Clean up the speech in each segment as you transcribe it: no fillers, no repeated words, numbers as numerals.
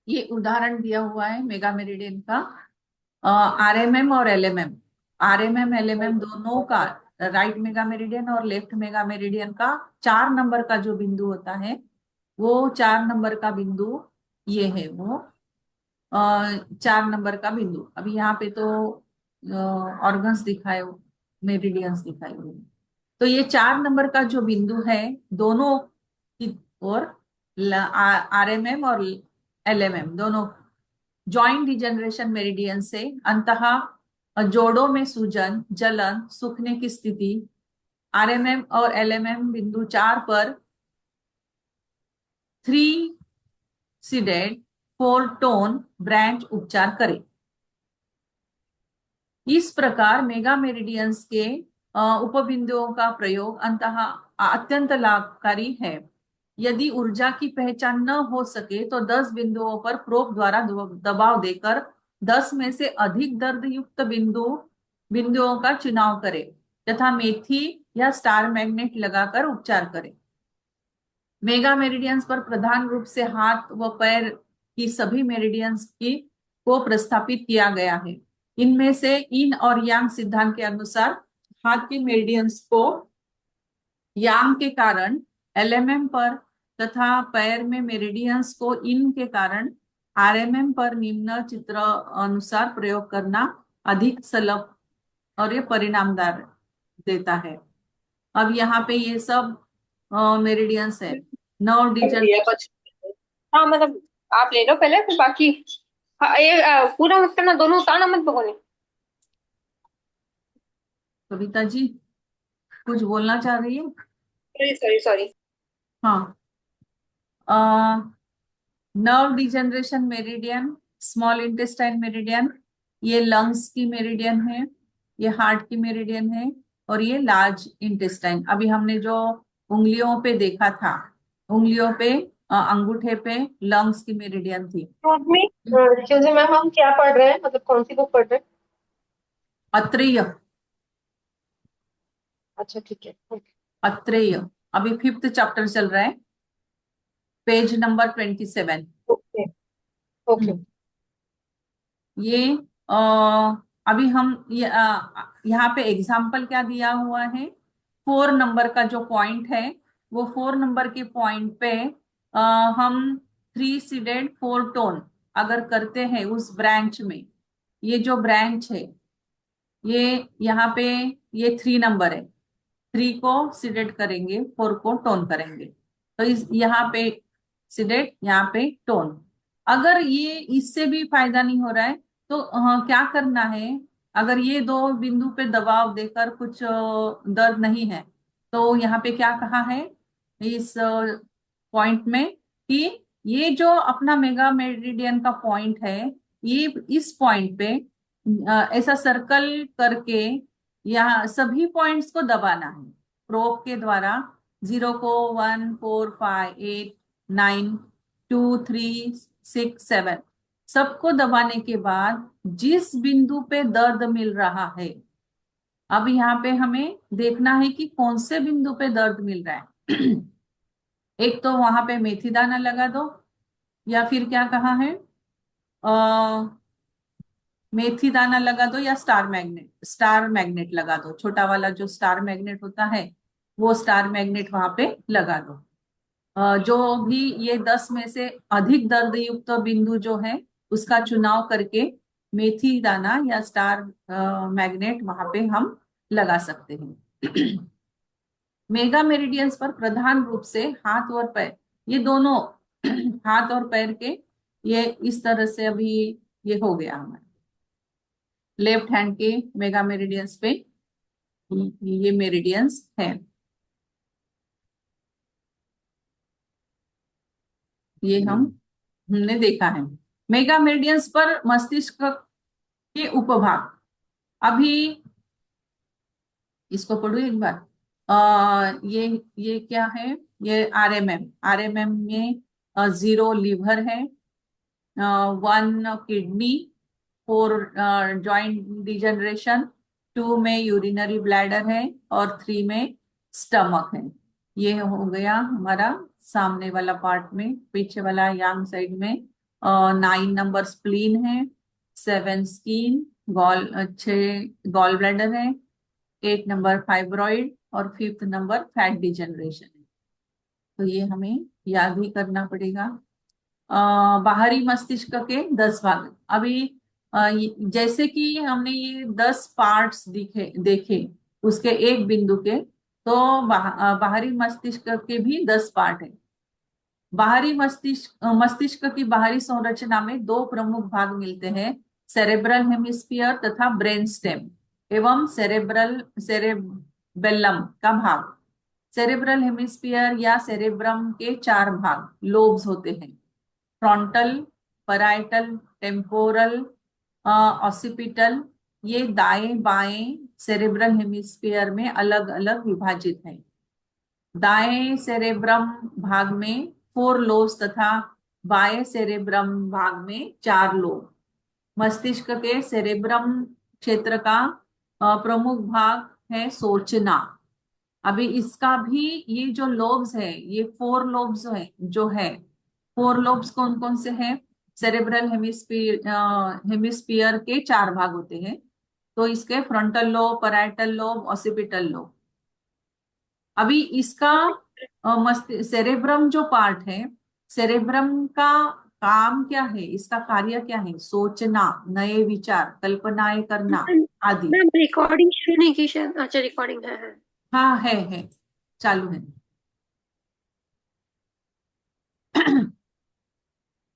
ये उदाहरण दिया हुआ है मेगा मेरिडियन का। आरएमएम और एलएमएम, आरएमएम एलएमएम दोनों का, राइट मेगा मेरिडियन और लेफ्ट मेगा मेरिडियन का 4 नंबर का जो बिंदु होता है, वो 4 नंबर का बिंदु ये है वो 4 नंबर का बिंदु। अभी यहाँ पे तो ऑर्गन्स दिखाए, मेरिडियंस दिखाए हुए हैं। तो ये 4 नंबर का जो बिंदु है दोनों की ओर, आरएमएम और एलएमएम दोनों जॉइंट डिजनरेशन मेरिडियन से अंततः जोड़ों में सूजन, जलन, सूखने की स्थिति, आरएमएम और एलएमएम बिंदु 4 पर 3 सीडेड 4 टोन ब्रांच उपचार करें। इस प्रकार मेगा मेरिडियंस के उपबिंदुओं का प्रयोग अंततः अत्यंत लाभकारी है। यदि ऊर्जा की पहचान न हो सके तो 10 बिंदुओं पर प्रोब द्वारा दबाव देकर 10 में से अधिक दर्द युक्त बिंदुओं का चुनाव करें तथा मेथी या स्टार मैग्नेट लगाकर उपचार करें। मेगा मेरिडियंस पर प्रधान रूप से हाथ व पैर की सभी मेरिडियंस की को प्रस्थापित किया गया है। इनमें से इन और यांग सिद्धांत के अनुसार हाथ की मेरिडियंस को यांग के कारण एलएमएम पर तथा पैर में मेरिडियंस को इन के कारण आरएमएम पर निम्न चित्र अनुसार प्रयोग करना अधिक सुलभ और ये परिणामदार देता है। अब यहाँ पे ये सब मेरिडियंस है। नर्व दिया डिजनरेशन। कुछ। हाँ मतलब आप ले लो पहले फिर बाकी। हाँ, ये पूरा मत करना, दोनों उतारना मत भगोने। कविता जी कुछ बोलना चाह रही है? Sorry sorry sorry. हाँ। Nerve degeneration meridian, small intestine meridian, ये लंग्स की मेरिडियन है, ये हार्ट की मेरिडियन है, और ये लार्ज इंटेस्टाइन। अभी हमने जो उंगलियों पे देखा था, उंगलियों पे अंगूठे पे लंग्स की मेरिडियन थी। एक्सक्यूज मी मैम, हम क्या पढ़ रहे हैं, मतलब कौन सी बुक पढ़ रहे हैं? अत्रेय, अच्छा ठीक है, ओके। अत्रेय। अभी 5th चैप्टर चल रहा है, पेज नंबर 27। Okay okay. ये अ, अभी हम यहाँ पे एग्जाम्पल क्या दिया हुआ है, 4 नंबर का जो पॉइंट है, वो 4 नंबर के पॉइंट पे अ, हम 3 सीडेड 4 टोन अगर करते हैं उस ब्रांच में, ये जो ब्रांच है, ये यहाँ पे ये 3 नंबर है, 3 को सीडेड करेंगे, 4 को टोन करेंगे। तो इस यहाँ पे सीडेड, यहाँ पे टोन। अगर ये इससे भी फायदा नहीं हो रहा है तो क्या करना है, अगर ये दो बिंदु पे दबाव देकर कुछ दर्द नहीं है, तो यहाँ पे क्या कहा है इस पॉइंट में कि ये जो अपना मेगा मेरिडियन का पॉइंट है, ये इस पॉइंट पे ऐसा सर्कल करके यहाँ सभी पॉइंट्स को दबाना है प्रोब के द्वारा। 0 को 1 4 5 8 9 2 3 6 7 सबको दबाने के बाद जिस बिंदु पे दर्द मिल रहा है, अब यहाँ पे हमें देखना है कि कौन से बिंदु पे दर्द मिल रहा है। एक तो वहां पे मेथी दाना लगा दो, या फिर क्या कहा है, मेथी दाना लगा दो, या स्टार मैग्नेट लगा दो, छोटा वाला जो स्टार मैग्नेट होता है वो स्टार मैग्नेट वहां पे लगा दो। जो भी ये 10 में से अधिक दर्द युक्त बिंदु जो है उसका चुनाव करके मेथी दाना या स्टार मैग्नेट वहां पे हम लगा सकते हैं। मेगा मेरिडियंस पर प्रधान रूप से हाथ और पैर, ये दोनों हाथ और पैर के, ये इस तरह से अभी ये हो गया हमारा लेफ्ट हैंड के मेगा मेरिडियंस पे, ये मेरिडियंस है, ये हमने देखा है। मेगा मेरिडियंस पर मस्तिष्क के उपभाग, अभी इसको पढ़ू एक बार। ये क्या है, ये आरएमएम, आरएमएम में 0 लीवर है, 1 किडनी, 4 जॉइंट डिजनरेशन, 2 में यूरिनरी ब्लैडर है, और 3 में स्टमक है। ये हो गया हमारा सामने वाला पार्ट में, पीछे वाला यांग साइड में। 9 नंबर स्प्लीन है, 7 स्किन, गॉल 6 गॉल ब्लैडर है, 8 नंबर फाइब्रॉइड, और 5th नंबर फैट डिजेनरेशन है। तो ये हमें याद ही करना पड़ेगा। बाहरी मस्तिष्क के 10 भाग। अभी जैसे कि हमने ये 10 पार्ट्स दिखे देखे उसके एक बिंदु के, तो बाहरी मस्तिष्क के भी 10 पार्ट है। बाहरी मस्तिष्क की बाहरी संरचना में दो प्रमुख भाग मिलते हैं, सेरेब्रल हेमिस्फीयर तथा ब्रेन स्टेम एवं सेरेबेल्लम का भाग। सेरेब्रल हेमिस्फीयर या सेरेब्रम के 4 भाग लोब्स होते हैं, फ्रंटल, पैराइटल, टेम्पोरल, ऑसिपिटल। ये दाएं बाएं सेरेब्रल हेमिस्फीयर में अलग अलग विभाजित है। दाएं सेरेब्रम भाग में 4 लोब्स तथा बाएं सेरेब्रम भाग में 4 लोब। मस्तिष्क के सेरेब्रम क्षेत्र का प्रमुख भाग है सोचना। अभी इसका भी ये जो लोब्स है, ये 4 लोब्स है जो है। 4 लोब्स कौन कौन से हैं? सेरेब्रल हेमिस्फीयर के 4 भाग होते हैं। तो इसके frontal lobe, parietal lobe, occipital lobe. अभी इसका मस्त सेरेब्रम जो पार्ट है, सेरेब्रम का काम क्या है, इसका कार्य क्या है? सोचना, नए विचार, कल्पनाएं करना मैम आदि। मैम रिकॉर्डिंग शुरू नहीं की शायद। अच्छा रिकॉर्डिंग है। हाँ, है, चालू है।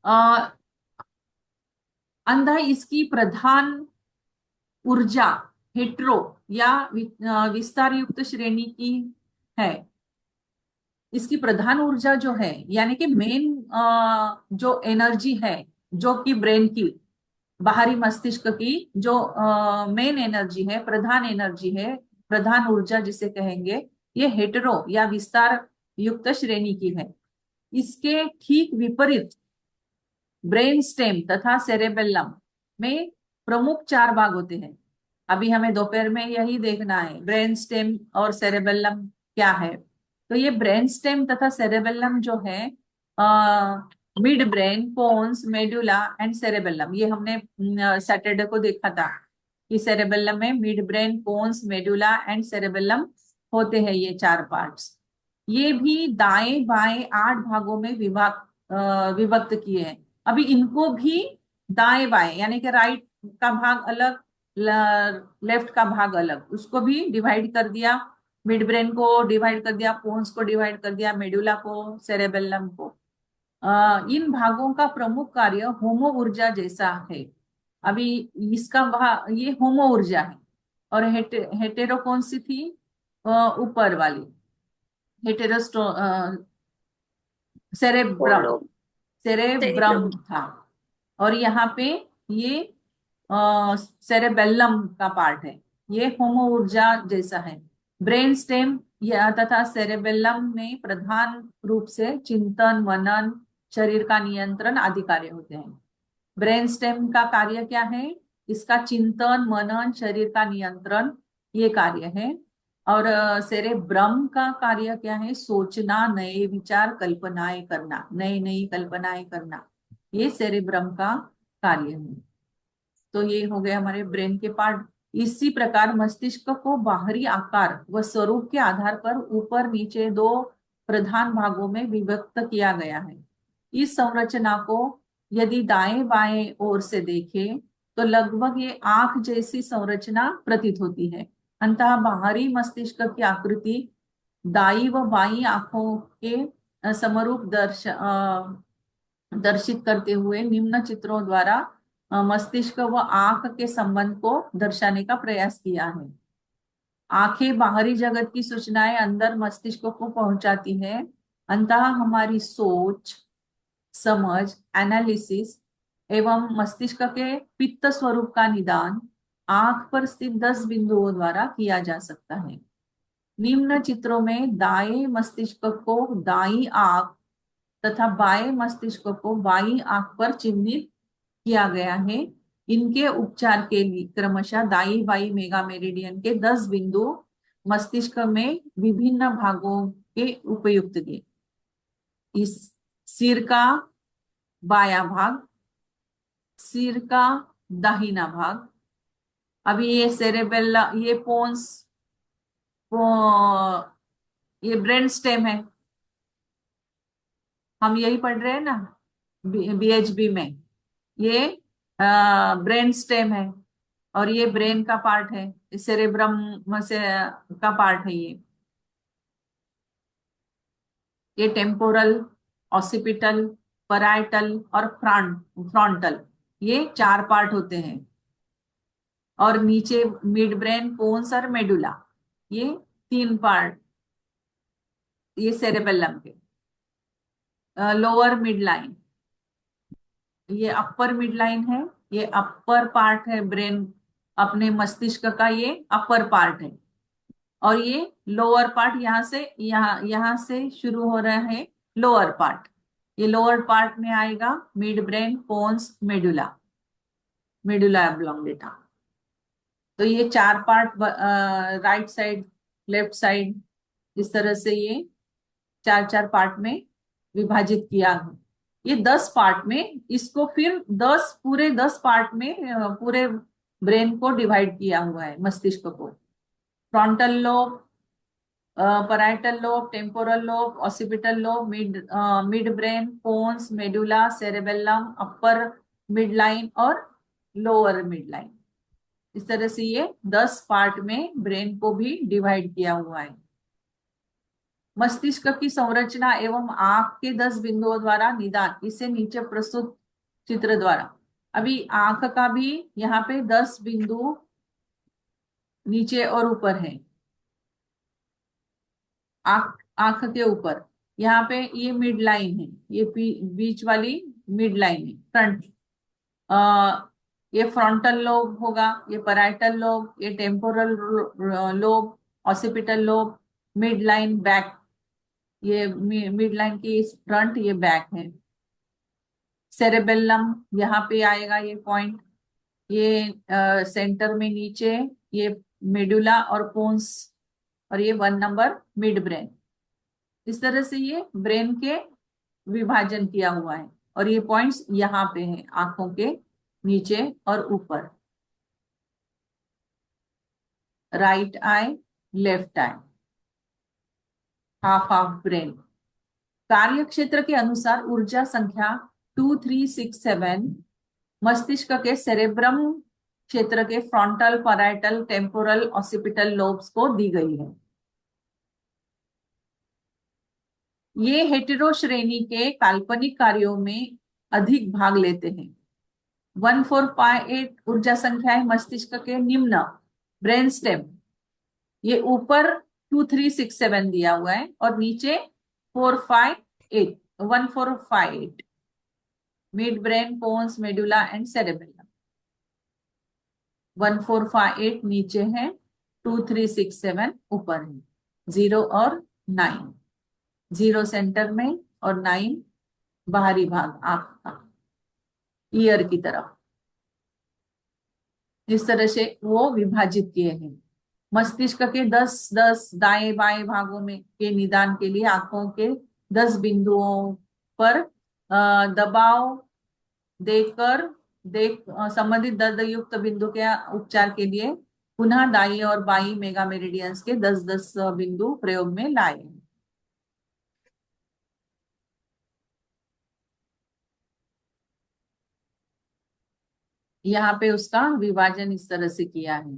अ, अंधा इसकी प्रधान ऊर्जा हेट्रो या विस्तार युक्त श्रेणी की है। इसकी प्रधान ऊर्जा जो है, यानी कि मेन जो एनर्जी है, जो कि ब्रेन की, बाहरी मस्तिष्क की जो मेन एनर्जी है, प्रधान एनर्जी है, प्रधान ऊर्जा जिसे कहेंगे, ये हेटेरो या विस्तार युक्त श्रेणी की है। इसके ठीक विपरीत ब्रेन स्टेम तथा सेरेबेलम में प्रमुख 4 भाग होते हैं। अभी हमें दोपहर में यही देखना है, ब्रेन स्टेम और सेरेबेलम क्या है। तो ये ब्रेन स्टेम तथा सेरेबेलम जो है, mid brain, pons, medulla and cerebellum, ये हमने सैटरडे को देखा था कि सेरेबेलम में mid brain, pons, medulla and cerebellum होते हैं, ये 4 पार्ट्स। ये भी दाएं बाएं 8 भागों में विभक्त किए हैं। अभी इनको भी दाएं बाएं यानी कि राइट का भाग अलग, लेफ्ट का भाग अलग, उसको भी डिवाइड कर दिया। मिड ब्रेन को डिवाइड कर दिया, पोन्स को डिवाइड कर दिया, मेडुला को, सेरेबेलम को। इन भागों का प्रमुख कार्य होमो ऊर्जा जैसा है। अभी इसका भाग ये होमो ऊर्जा है। और हेटेरो कौन सी थी? ऊपर वाली हेटेरोस्टो फोर सेरेब्रम, लोग सेरेब्रम सेरिब्रम। था। और यहाँ पे ये सेरेबेलम का पार्ट है। ये होमो ऊर्जा जैसा है। ब्रेन स्टेम या तथा सेरेबेलम में प्रधान रूप से चिंतन, मनन, शरीर का नियंत्रण आदि कार्य होते हैं। ब्रेन स्टेम का कार्य क्या है? इसका चिंतन, मनन, शरीर का नियंत्रण, ये कार्य है। और सेरेब्रम का कार्य क्या है? सोचना, नए विचार, कल्पनाएं करना, नई नई कल्पनाएं करना, ये सेरेब्रम का कार्य है। तो ये हो गए हमारे ब्रेन के पार्ट। इसी प्रकार मस्तिष्क को बाहरी आकार व स्वरूप के आधार पर ऊपर नीचे 2 प्रधान भागों में विभक्त किया गया है। इस संरचना को यदि दाएं बाएं ओर से देखें तो लगभग ये आंख जैसी संरचना प्रतीत होती है। अंततः बाहरी मस्तिष्क की आकृति दाई व बाई आंखों के समरूप दर्शित करते हुए निम्न चित्रों द्वारा मस्तिष्क व आंख के संबंध को दर्शाने का प्रयास किया है। आंखें बाहरी जगत की सूचनाएं अंदर मस्तिष्क को पहुंचाती है। अंततः हमारी सोच, समझ, एनालिसिस एवं मस्तिष्क के पित्त स्वरूप का निदान आंख पर स्थित 10 बिंदुओं द्वारा किया जा सकता है। निम्न चित्रों में दाएं मस्तिष्क को दाई आंख तथा बाएं मस्तिष्क को बाई आंख पर चिन्हित किया गया है। इनके उपचार के लिए क्रमशः दाई बाई मेगा मेरिडियन के 10 बिंदु मस्तिष्क में विभिन्न भागों के उपयुक्त के, इस सिर का बायां भाग, सिर का दाहिना भाग। अभी ये सेरेबेला, ये पोन्स, ये ब्रेन स्टेम है, हम यही पढ़ रहे हैं ना बीएचबी में। ये ब्रेन स्टेम है, और ये ब्रेन का पार्ट है, सेरेब्रम से का पार्ट है ये टेम्पोरल, ऑसिपिटल, पराइटल और फ्रंटल, ये चार पार्ट होते हैं। और नीचे मिड ब्रेन, पोन्स और मेडुला, ये तीन पार्ट, ये सेरेबेलम के। लोअर मिड लाइन, ये अपर मिड लाइन है, ये अपर पार्ट है ब्रेन, अपने मस्तिष्क का ये अपर पार्ट है। और ये लोअर पार्ट, यहाँ से शुरू हो रहा है लोअर पार्ट, ये लोअर पार्ट में आएगा mid brain, pons, medulla, medulla oblongata. तो ये चार part, right side, left side, इस तरह से ये चार चार पार्ट में विभाजित किया है। ये 10 पार्ट में, इसको फिर 10 पार्ट में पूरे ब्रेन को डिवाइड किया हुआ है, मस्तिष्क को। Frontal lobe, parietal lobe, temporal lobe, occipital lobe, mid brain, pons, medulla, cerebellum, upper mid line और लोअर मिड लाइन। इस तरह से ये 10 पार्ट में ब्रेन को भी डिवाइड किया हुआ है। मस्तिष्क की संरचना एवं आंख के 10 बिंदुओं द्वारा निदान, इसे नीचे प्रस्तुत चित्र द्वारा। अभी आंख का भी यहाँ पे 10 बिंदु नीचे और ऊपर है, आंख आंख के ऊपर। यहाँ पे ये मिड लाइन है, ये बीच वाली मिड लाइन है, फ्रंट। ये फ्रंटल लोब होगा, ये पैराइटल लोब, ये temporal lobe, occipital lobe, mid line back, ये मिड लाइन की फ्रंट, ये बैक है। सेरेबेलम यहाँ पे आएगा ये पॉइंट, ये सेंटर में नीचे, ये मेडुला और पोन्स, और ये 1 नंबर मिड ब्रेन। इस तरह से ये ब्रेन के विभाजन किया हुआ है, और ये पॉइंट्स यहाँ पे हैं आंखों के नीचे और ऊपर। Right I, left I, half half brain. कार्य क्षेत्र के अनुसार ऊर्जा संख्या 2367 मस्तिष्क के सेरेब्रम क्षेत्र के frontal, parietal, temporal, occipital lobes को दी गई है। ये हेटेरो श्रेणी के काल्पनिक कार्यों में अधिक भाग लेते हैं। 1458 ऊर्जा संख्या है मस्तिष्क के निम्न, ब्रेन स्टेम, ये ऊपर 2367 दिया हुआ है और नीचे 458, 1458, mid brain, pons, medulla and cerebellum. 1458 नीचे है, 2367 ऊपर है। 0 और 9, 0 सेंटर में और 9 बाहरी भाग आंख का, ईयर की तरफ। इस तरह से वो विभाजित किए हैं। मस्तिष्क के 10-10 दाएं बाएं भागों में के निदान के लिए आंखों के 10 बिंदुओं पर दबाव देकर संबंधित दर्द युक्त बिंदु के उपचार के लिए पुनः दाई और बाई मेगा मेरिडियंस के 10-10 बिंदु प्रयोग में लाए। यहाँ पे उसका विभाजन इस तरह से किया है।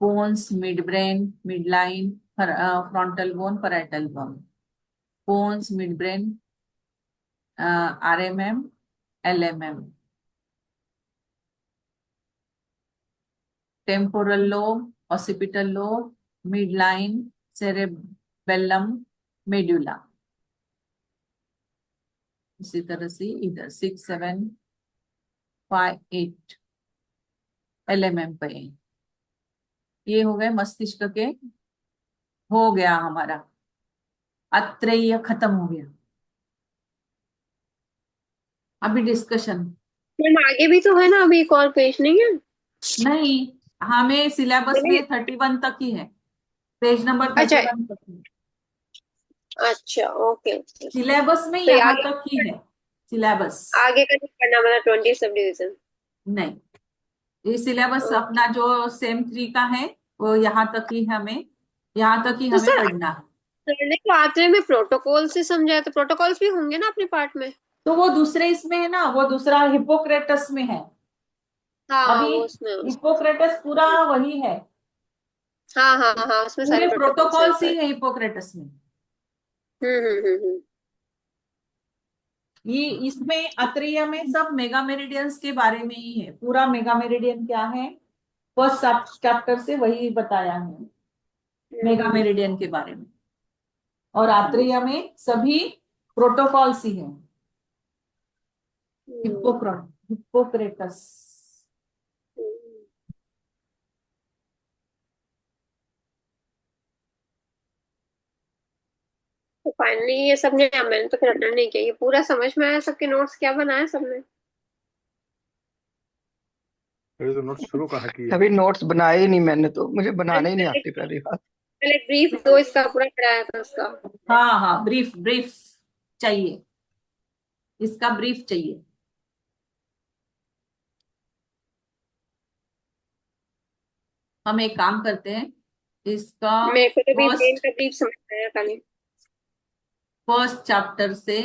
Pons, mid brain, mid line, frontal bone, parietal bone. Pons, mid brain, RMM, LMM. Temporal lobe, occipital lobe, mid line, cerebellum, medulla. इसी तरह से इधर 6758 एलएमएम पे। ये हो गए मस्तिष्क के, हो गया हमारा अत्रेय, खत्म हो गया। अभी डिस्कशन मैम आगे भी तो है ना, अभी एक और पेज नहीं है? नहीं, हमें सिलेबस मैंने में 31 तक ही है, पेज नंबर अच्छा 31 तक है। अच्छा, ओके ओके। सिलेबस में तो ये यहाँ आगे, तक ही है सिलेबस। आगे का नहीं पढ़ना, मतलब 20 सब डिवीजन। नहीं, ये सिलेबस ओके। अपना जो सेम 3 का है वो यहाँ तक ही हमें, यहाँ तक ही तो हमें सर, पढ़ना है। सर ने तो आते में प्रोटोकॉल से समझाया, तो प्रोटोकॉल्स भी होंगे ना अपने पार्ट में। तो वो दूसरे इसमें है ना, वो दूसरा हिपोक्रेटस में है। हाँ अभी वो उसमें हिपोक्रेटस पूरा वही है, हाँ हाँ हाँ, उसमें सारे पूरे प्रोटोकॉल्स है प्रोटोकॉल्स ही ऊपर। है हिपोक्रेटस में। हम्म। ये इसमें अत्रेय में सब मेगा मेरिडियंस के बारे में ही है, पूरा मेगा मेरिडियन क्या है फर्स्ट चैप्टर से वही बताया है, मेगा हम्म। मेरिडियन के बारे में। और आत्रेय में सभी प्रोटोकॉल्स ही है। हम्म। हिप्पोक्रेटस। हम्म। तो फाइनली ये सबने, मैंने तो फिर अटेंड नहीं किया, ये पूरा समझ में आया, सबके नोट्स क्या बनाए सबने। अभी तो नोट शुरू कहाँ की है। अभी नोट्स बनाए ही नहीं मैंने, तो मुझे बनाने ही नहीं पहले आती पहली बात। पहले ब्रीफ दो इसका पूरा कराया था उसका। हाँ हाँ, ब्रीफ ब्रीफ चाहिए, इसका ब्रीफ चाहिए। हम एक काम करते हैं, इसका मेरे को तो भी मेन फर्स्ट का ब्रीफ समझ में आया खाली। फर्स्ट चैप्टर से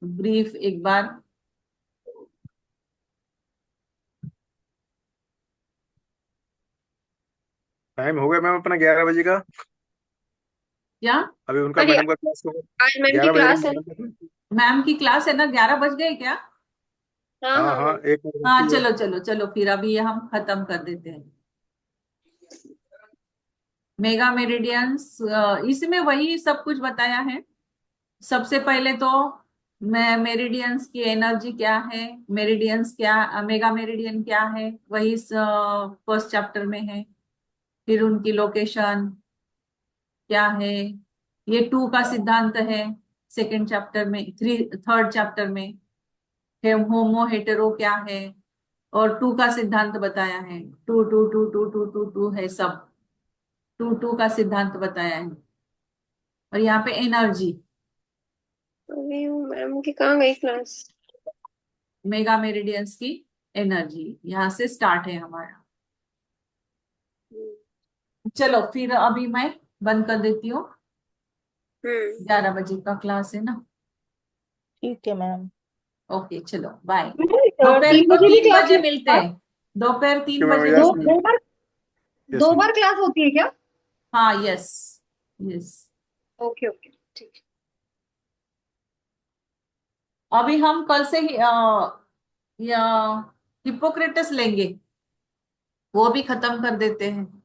ब्रीफ एक बार। टाइम हो गया मैम अपना 11 बजे का। क्या? अभी उनका अरे मैडम का क्लास होगा। आज मैम की 11 बजे क्लास का है। मैडम का class। मैम की क्लास है ना, 11 बज गए क्या? हाँ हाँ हाँ हाँ, हाँ। 1 बजे हाँ होती है। चलो चलो चलो, फिर अभी ये हम खत्म कर देते हैं। मेगा मेरिडियंस, इसमें वही सब कुछ बताया है। सबसे पहले तो मैं मेरिडियंस की एनर्जी क्या है, मेरिडियंस क्या, मेगा मेरिडियन क्या है, वही फर्स्ट चैप्टर में है। फिर उनकी लोकेशन क्या है, ये 2 का सिद्धांत है सेकंड चैप्टर में, थर्ड चैप्टर में है। होमो हेटेरो क्या है, और 2 का सिद्धांत बताया है। Two two two two two two two है सब, 2 का सिद्धांत बताया है। और यहाँ पे एनर्जी, अभी मैम की कहाँ गई क्लास। मेगा मेरिडियंस की एनर्जी यहाँ से स्टार्ट है हमारा। चलो फिर अभी मैं बंद कर देती हूँ, हम्म। 11 बजे का क्लास है ना। ठीक है मैम। ओके चलो बाय। मैम, दोपहर तीन को बजे भी तीन क्लास बजे है मिलते क्या? हैं, दोपहर तीन क्यों मैम, बजे दो मिलते यस हैं। दो बार, यस दो मैम। बार क्लास होती है क्या? हाँ यस, यस। ओके ओके ठीक। अभी हम कल से ही या हिपोक्रेटस लेंगे, वो भी खत्म कर देते हैं।